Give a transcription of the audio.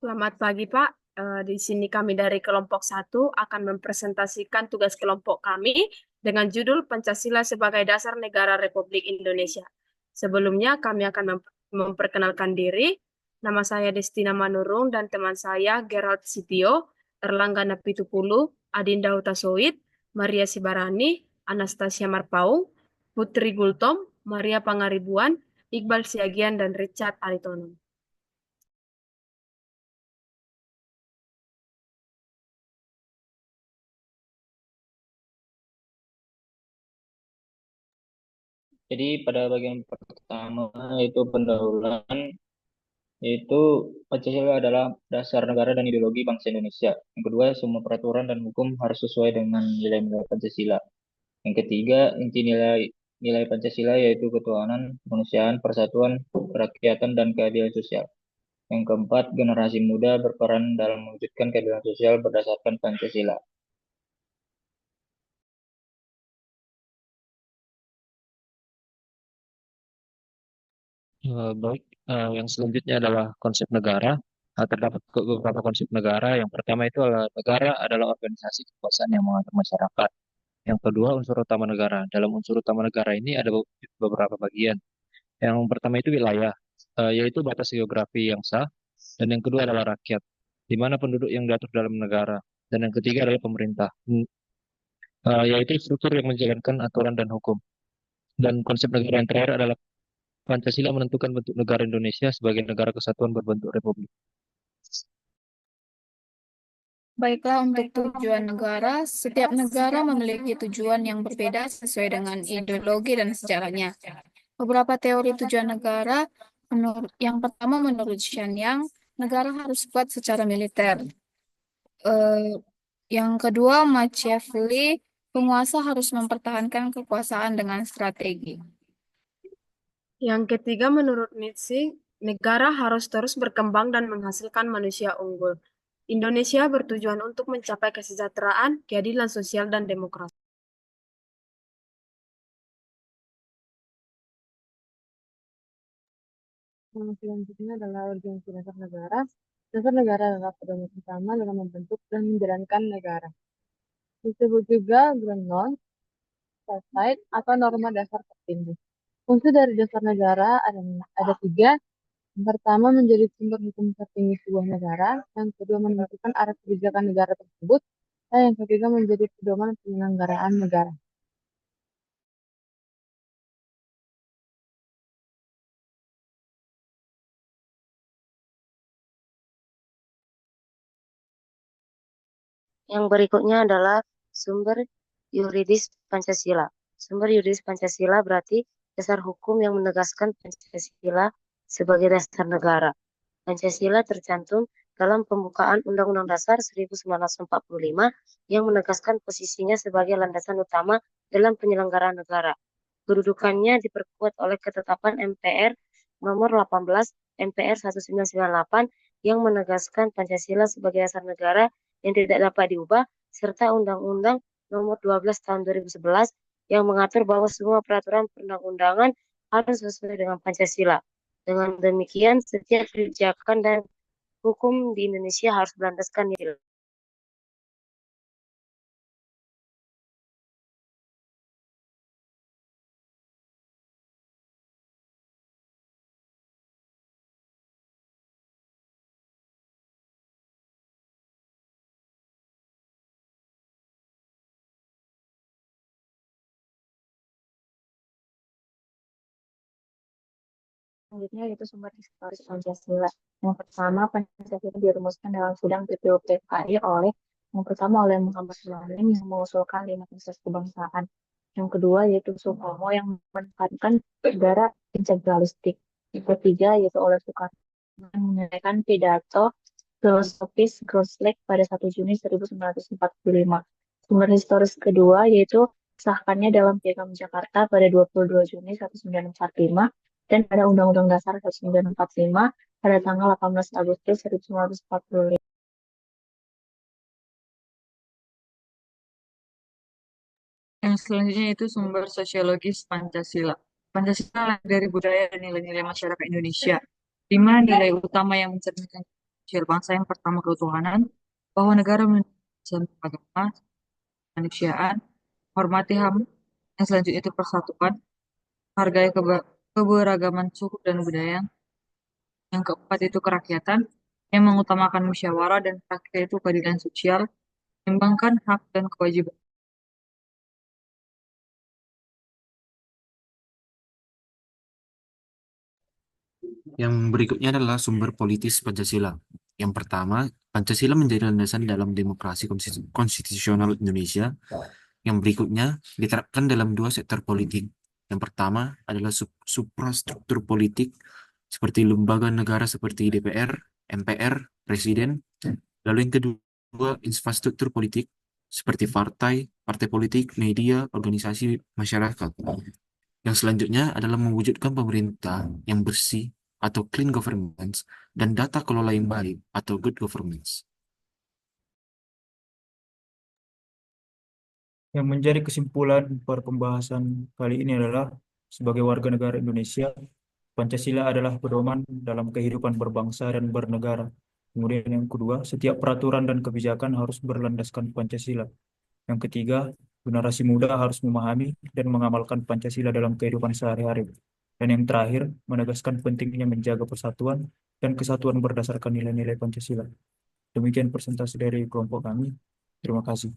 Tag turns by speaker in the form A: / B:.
A: Selamat pagi, Pak. Di sini kami dari kelompok satu akan mempresentasikan tugas kelompok kami dengan judul Pancasila sebagai Dasar Negara Republik Indonesia. Sebelumnya kami akan memperkenalkan diri. Nama saya Destina Manurung dan teman saya Gerald Sitio, Erlangga Napitupulu, Adinda Hutasoit, Maria Sibarani, Anastasia Marpaung, Putri Gultom, Maria Pangaribuan, Iqbal Siagian, dan Richard Aritono.
B: Jadi pada bagian pertama yaitu pendahuluan, yaitu Pancasila adalah dasar negara dan ideologi bangsa Indonesia. Yang kedua, semua peraturan dan hukum harus sesuai dengan nilai-nilai Pancasila. Yang ketiga, inti nilai nilai Pancasila yaitu ketuhanan, kemanusiaan, persatuan, kerakyatan, dan keadilan sosial. Yang keempat, generasi muda berperan dalam mewujudkan keadilan sosial berdasarkan Pancasila.
C: Baik, yang selanjutnya adalah konsep negara. Terdapat beberapa konsep negara. Yang pertama itu adalah negara adalah organisasi kekuasaan yang mengatur masyarakat. Yang kedua, unsur utama negara. Dalam unsur utama negara ini ada beberapa bagian. Yang pertama itu wilayah, yaitu batas geografi yang sah. Dan yang kedua adalah rakyat, di mana penduduk yang diatur dalam negara. Dan yang ketiga adalah pemerintah, yaitu struktur yang menjalankan aturan dan hukum. Dan konsep negara yang terakhir adalah Pancasila menentukan bentuk negara Indonesia sebagai negara kesatuan berbentuk republik.
D: Baiklah, untuk tujuan negara, setiap negara memiliki tujuan yang berbeda sesuai dengan ideologi dan sejarahnya. Beberapa teori tujuan negara, yang pertama menurut Shen Yang, negara harus kuat secara militer. Eh, yang kedua, Machiavelli, penguasa harus mempertahankan kekuasaan dengan strategi.
A: Yang ketiga, menurut Nietzsche, negara harus terus berkembang dan menghasilkan manusia unggul. Indonesia bertujuan untuk mencapai kesejahteraan, keadilan sosial, dan demokrasi. Yang selanjutnya adalah urgensi dasar negara. Dasar negara adalah pedoman utama dalam membentuk dan menjalankan negara. Disebut juga Ground State atau norma dasar tertinggi. Fungsi dari dasar negara ada tiga. Yang pertama, menjadi sumber hukum tertinggi sebuah negara. Yang kedua, menentukan arah kebijakan negara tersebut. Dan yang ketiga, menjadi pedoman penyelenggaraan negara.
E: Yang berikutnya adalah sumber yuridis Pancasila. Sumber yuridis Pancasila berarti dasar hukum yang menegaskan Pancasila sebagai dasar negara. Pancasila tercantum dalam pembukaan Undang-Undang Dasar 1945 yang menegaskan posisinya sebagai landasan utama dalam penyelenggaraan negara. Kedudukannya diperkuat oleh ketetapan MPR nomor 18 MPR 1998 yang menegaskan Pancasila sebagai dasar negara yang tidak dapat diubah, serta Undang-Undang nomor 12 tahun 2011 yang mengatur bahwa semua peraturan perundang-undangan harus sesuai dengan Pancasila. Dengan demikian, setiap kebijakan dan hukum di Indonesia harus berlandaskan nilai.
D: Selanjutnya yaitu sumber historis Pancasila. Yang pertama, Pancasila dirumuskan dalam sidang PPUPKI yang pertama oleh Muhammad Ibrahim yang mengusulkan 5 prinsip kebangsaan. Yang kedua yaitu Soekarno yang menekankan negara integralistik. Yang ketiga yaitu oleh Soekarno yang menyampaikan pidato filosofis Groslek pada 1 Juni 1945. Sumber historis kedua yaitu sahkannya dalam Piagam Jakarta pada 22 Juni 1945 dan pada Undang-Undang Dasar 1945 pada tanggal 18 Agustus 1945.
F: Yang selanjutnya itu sumber sosiologis Pancasila. Pancasila lahir dari budaya dan nilai-nilai masyarakat Indonesia. 5 nilai utama yang mencerminkan sosial bangsa yang pertama ketuhanan, bahwa negara menjadi agama, kemanusiaan, hormati HAM, yang selanjutnya itu persatuan, hargai keberagaman suku dan budaya, yang keempat itu kerakyatan, yang mengutamakan musyawarah dan terakhir itu keadilan sosial, menimbangkan hak dan kewajiban.
G: Yang berikutnya adalah sumber politis Pancasila. Yang pertama, Pancasila menjadi landasan dalam demokrasi konstitusional Indonesia. Yang berikutnya diterapkan dalam dua sektor politik. Yang pertama adalah suprastruktur politik seperti lembaga negara seperti DPR, MPR, Presiden. Lalu yang kedua, infrastruktur politik seperti partai, partai politik, media, organisasi masyarakat. Yang selanjutnya adalah mewujudkan pemerintah yang bersih atau clean governance dan tata kelola yang baik atau good governance.
H: Yang menjadi kesimpulan per pembahasan kali ini adalah sebagai warga negara Indonesia, Pancasila adalah pedoman dalam kehidupan berbangsa dan bernegara. Kemudian yang kedua, setiap peraturan dan kebijakan harus berlandaskan Pancasila. Yang ketiga, generasi muda harus memahami dan mengamalkan Pancasila dalam kehidupan sehari-hari. Dan yang terakhir, menegaskan pentingnya menjaga persatuan dan kesatuan berdasarkan nilai-nilai Pancasila. Demikian presentasi dari kelompok kami. Terima kasih.